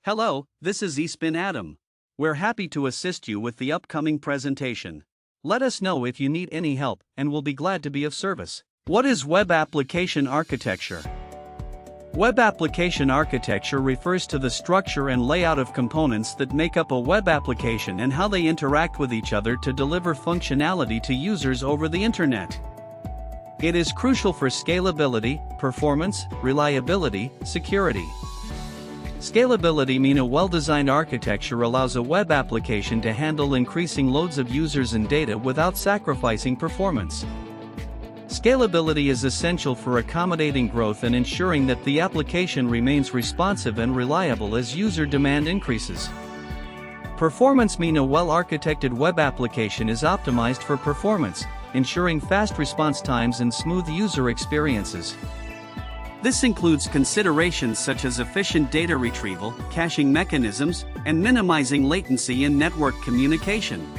Hello, this is Adam. We're happy to assist you with the upcoming presentation. Let us know if you need any help, and we'll be glad to be of service. What is Web Application Architecture? Web Application Architecture refers to the structure and layout of components that make up a web application and how they interact with each other to deliver functionality to users over the Internet. It is crucial for scalability, performance, reliability, security. Scalability means a well-designed architecture allows a web application to handle increasing loads of users and data without sacrificing performance. Scalability is essential for accommodating growth and ensuring that the application remains responsive and reliable as user demand increases. Performance means a well-architected web application is optimized for performance, ensuring fast response times and smooth user experiences. This includes considerations such as efficient data retrieval, caching mechanisms, and minimizing latency in network communication.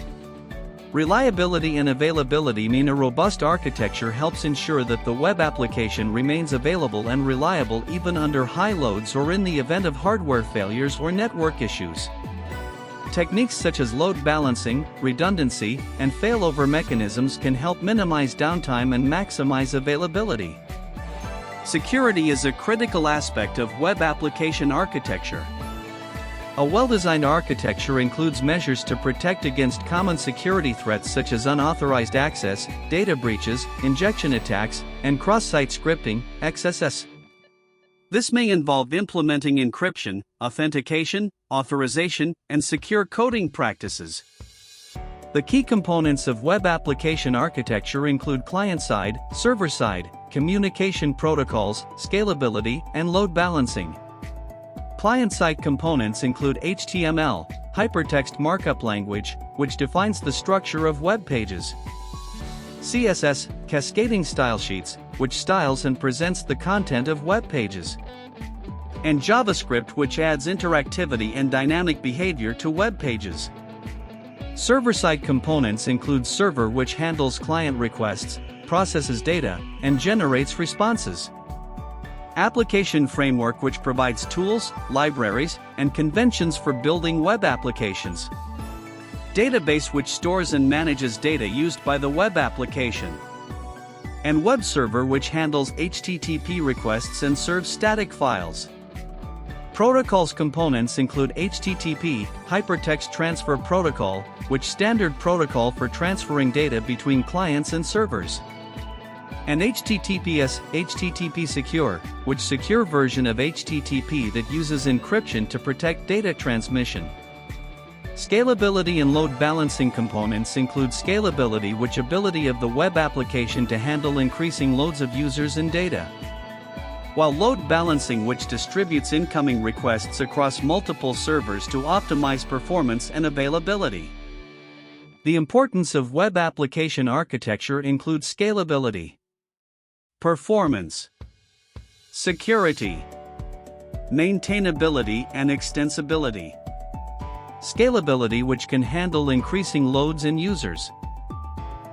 Reliability and availability mean a robust architecture helps ensure that the web application remains available and reliable even under high loads or in the event of hardware failures or network issues. Techniques such as load balancing, redundancy, and failover mechanisms can help minimize downtime and maximize availability. Security is a critical aspect of web application architecture. A well-designed architecture includes measures to protect against common security threats such as unauthorized access, data breaches, injection attacks, and cross-site scripting, XSS. This may involve implementing encryption, authentication, authorization, and secure coding practices. The key components of web application architecture include client-side, server-side, communication protocols, scalability, and load balancing. Client-side components include HTML, hypertext markup language, which defines the structure of web pages. CSS, cascading style sheets, which styles and presents the content of web pages. And JavaScript, which adds interactivity and dynamic behavior to web pages. Server-side components include server, which handles client requests, processes data, and generates responses. Application framework, which provides tools, libraries, and conventions for building web applications. Database, which stores and manages data used by the web application. And web server, which handles HTTP requests and serves static files. Protocols components include HTTP, Hypertext Transfer Protocol, which standard protocol for transferring data between clients and servers. And HTTPS, HTTP Secure, which secure version of HTTP that uses encryption to protect data transmission. Scalability and load balancing components include scalability, which ability of the web application to handle increasing loads of users and data. While load balancing, which distributes incoming requests across multiple servers to optimize performance and availability. The importance of web application architecture includes scalability, performance, security, maintainability, and extensibility. Scalability, which can handle increasing loads and users.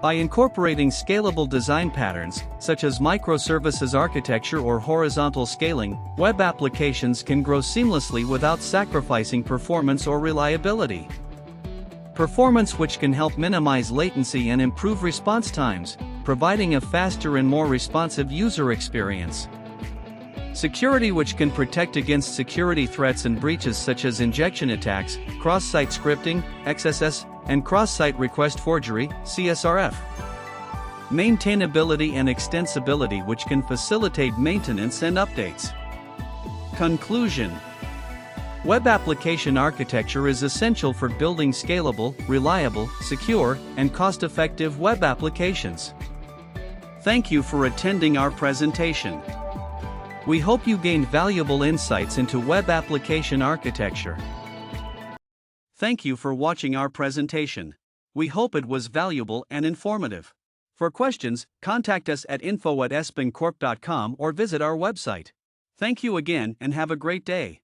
By incorporating scalable design patterns, such as microservices architecture or horizontal scaling, web applications can grow seamlessly without sacrificing performance or reliability. Performance, which can help minimize latency and improve response times, providing a faster and more responsive user experience. Security, which can protect against security threats and breaches such as injection attacks, cross-site scripting, XSS, and cross-site request forgery, CSRF. Maintainability and extensibility, which can facilitate maintenance and updates. Conclusion: web application architecture is essential for building scalable, reliable, secure, and cost-effective web applications. Thank you for attending our presentation. We hope you gained valuable insights into web application architecture. Thank you for watching our presentation. We hope it was valuable and informative. For questions, contact us at info@espincorp.com or visit our website. Thank you again and have a great day.